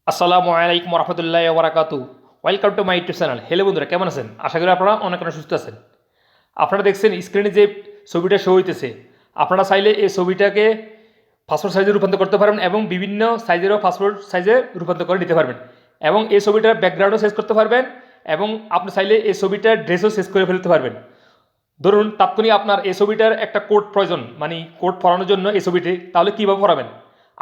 আসসালামু আলাইকুম রহমতুল্লাহ ওবরাকাতু। Welcome to my YouTube channel. Hello বন্ধুরা, কেমন আছেন? আশা করি আপনারা অনেক অনেক সুস্থ আছেন। আপনারা দেখছেন স্ক্রিনে যে ছবিটা শো হইতেছে, আপনারা চাইলে এই ছবিটাকে পাসপোর্ট সাইজে রূপান্তর করতে পারবেন এবং বিভিন্ন সাইজেরও পাসপোর্ট সাইজে রূপান্তর করে নিতে পারবেন এবং এই ছবিটার ব্যাকগ্রাউন্ডও চেঞ্জ করতে পারবেন এবং আপনি চাইলে এই ছবিটার ড্রেসও চেঞ্জ করে ফেলতে পারবেন। ধরুন তাৎক্ষণিক আপনার এই ছবিটার একটা কোড প্রয়োজন, মানে কোড পড়ানোর জন্য এই ছবিটি, তাহলে কীভাবে পড়াবেন?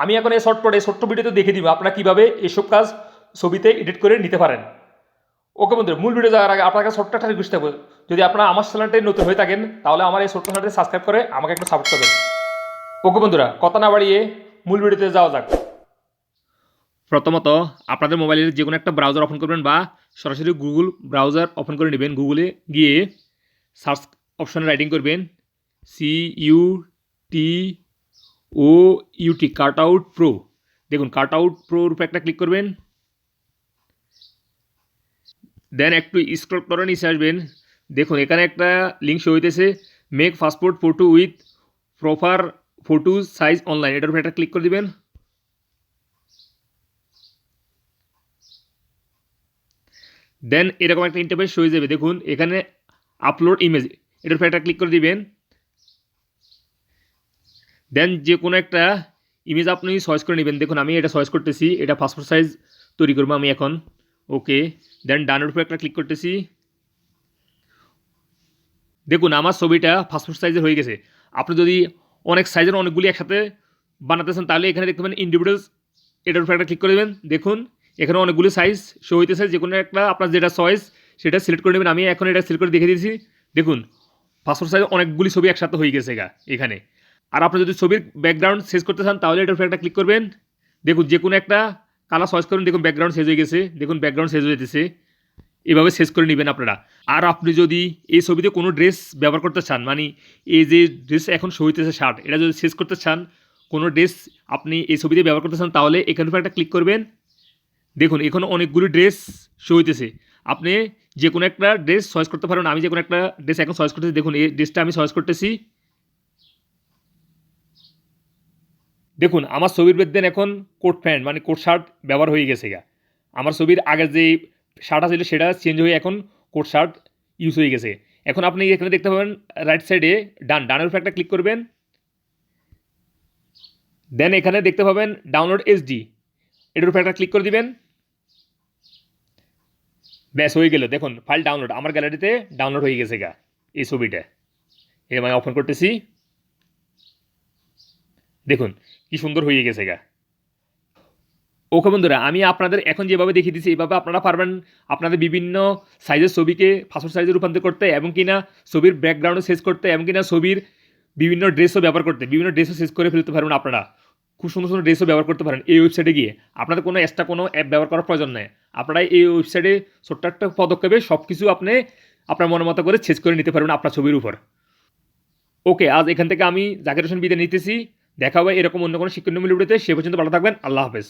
আমি এখন এই ছোট্ট ভিডিওতে দেখে দিব আপনারা কীভাবে এসব কাজ ছবিতে এডিট করে নিতে পারেন। ওকে বন্ধুরা, মূল ভিডিও যাওয়ার আগে আপনার কাছে ছোট্ট একটা রিকোয়েস্ট থাকবে, যদি আপনারা আমার চ্যানেলটাই নতুন হয়ে থাকেন তাহলে আমার এই ছোট্ট চ্যানেলটি সাবস্ক্রাইব করে আমাকে একটু সাপোর্ট করবেন। ওকে বন্ধুরা, কথা না বাড়িয়ে মূল ভিডিওতে যাওয়া যাক। প্রথমত আপনাদের মোবাইলের যে কোনো একটা ব্রাউজার ওপেন করবেন বা সরাসরি গুগল ব্রাউজার ওপেন করে নেবেন। গুগলে গিয়ে সার্চ অপশনে রাইটিং করবেন CUTOUT কাট আউট প্রো। দেখুন কাট আউট প্রোর উপরে একটা ক্লিক করবেন, দেন একটু স্ক্রল করে নিচে আসবেন। দেখুন এখানে একটা লিঙ্ক শো হইতেছে, make passport photo with proper photo size online. এটার উপরে একটা ক্লিক করে দিবেন। দেন এরকম একটা ইন্টারফেস শো হয়ে যাবে। দেখুন এখানে আপলোড ইমেজ, এটার উপরে একটা ক্লিক করে দিবেন। দেন যে কোনো একটা ইমেজ আপনি চয়েস করে নেবেন। দেখুন আমি এটা চয়েস করতেছি, এটা পাসপোর্ট সাইজ তৈরি করবো আমি এখন। ওকে, দেন ডানের উপরে একটা ক্লিক করতেছি। দেখুন আমার ছবিটা পাসপোর্ট সাইজের হয়ে গেছে। আপনি যদি অনেক সাইজের অনেকগুলি একসাথে বানাতে চান তাহলে এখানে দেখতে পাবেন ইন্ডিভিজুয়ালস, এটার উপরে একটা ক্লিক করে দেবেন। দেখুন এখানে অনেকগুলি সাইজ শো হইতেছে, যে কোনো একটা আপনার যেটা চয়েস সেটা সিলেক্ট করে নেবেন। আমি এখন এটা সিলেক্ট করে দেখে দিয়েছি। দেখুন পাসপোর্ট সাইজ অনেকগুলি ছবি একসাথে হয়ে গেছে এখানে। আর আপনি যদি ছবির ব্যাকগ্রাউন্ড চেঞ্জ করতে চান তাহলে এটার উপরে একটা ক্লিক করবেন। দেখুন যে কোনো একটা কালার চয়েস করুন, দেখুন ব্যাকগ্রাউন্ড চেঞ্জ হয়ে গেছে। দেখুন ব্যাকগ্রাউন্ড চেঞ্জ হয়ে যেতেছে, এভাবে শেষ করে নেবেন আপনারা। আর আপনি যদি এই ছবিতে কোনো ড্রেস ব্যবহার করতে চান, মানে এই যে ড্রেস এখন শো হইতেছে শার্ট, এটা যদি শেষ করতে চান, কোনো ড্রেস আপনি এই ছবিতে ব্যবহার করতে চান তাহলে এখানে উপরে একটা ক্লিক করবেন। দেখুন এখানে অনেকগুলি ড্রেস শো হইতেছে, আপনি যে কোনো একটা ড্রেস চয়েস করতে পারেন। আমি যে কোনো একটা ড্রেস এখন চয়েস করতেছি, দেখুন এই ড্রেসটা আমি চয়েস করতেছি। দেখুন আমার ছবির মধ্যে এখন কোট প্যান্ট মানে কোট শার্ট ব্যবহার হয়ে গেছে আমার ছবির আগের যে শার্ট ছিল সেটা চেঞ্জ হয়ে এখন কোট শার্ট ইউজ হয়ে গেছে। এখন আপনি এখানে দেখতে পাবেন রাইট সাইডে ডানের উপরে একটা ক্লিক করবেন। দেন এখানে দেখতে পাবেন ডাউনলোড এইচডি, এটার উপরে একটা ক্লিক করে দিবেন। ব্যাস হয়ে গেল। দেখুন ফাইল ডাউনলোড আমার গ্যালারিতে ডাউনলোড হয়ে গেছে এই ছবিটা। আমি ওপেন করতেছি, দেখুন কি সুন্দর হয়ে গেছে ওকে বন্ধুরা, আমি আপনাদের এখন যেভাবে দেখিয়ে দিচ্ছি এইভাবে আপনারা পারবেন আপনাদের বিভিন্ন সাইজের ছবিকে পাসপোর্ট সাইজে রূপান্তর করতে, এবং কিনা ছবির ব্যাকগ্রাউন্ডও চেঞ্জ করতে, এবং কিনা ছবির বিভিন্ন ড্রেসও ব্যবহার করতে, বিভিন্ন ড্রেসও চেঞ্জ করে ফেলতে পারবেন। আপনারা খুব সুন্দর সুন্দর ড্রেসও ব্যবহার করতে পারেন এই ওয়েবসাইটে গিয়ে। আপনাদের কোনো এক্সট্রা কোনো অ্যাপ ব্যবহার করার প্রয়োজন নেই। আপনারা এই ওয়েবসাইটে ছোট্ট একটা পদক্ষেপে সব কিছু আপনি আপনার মনের মতো করে চেঞ্জ করে নিতে পারবেন আপনার ছবির উপর। ওকে, আজ এখান থেকে আমি জাকির হোসেন বিদায় নিতেছি। দেখা হবে এরকম অন্য কোনো শিক্ষণীয় ভিডিওতে। সে পর্যন্ত ভালো থাকবেন। আল্লাহ হাফেজ।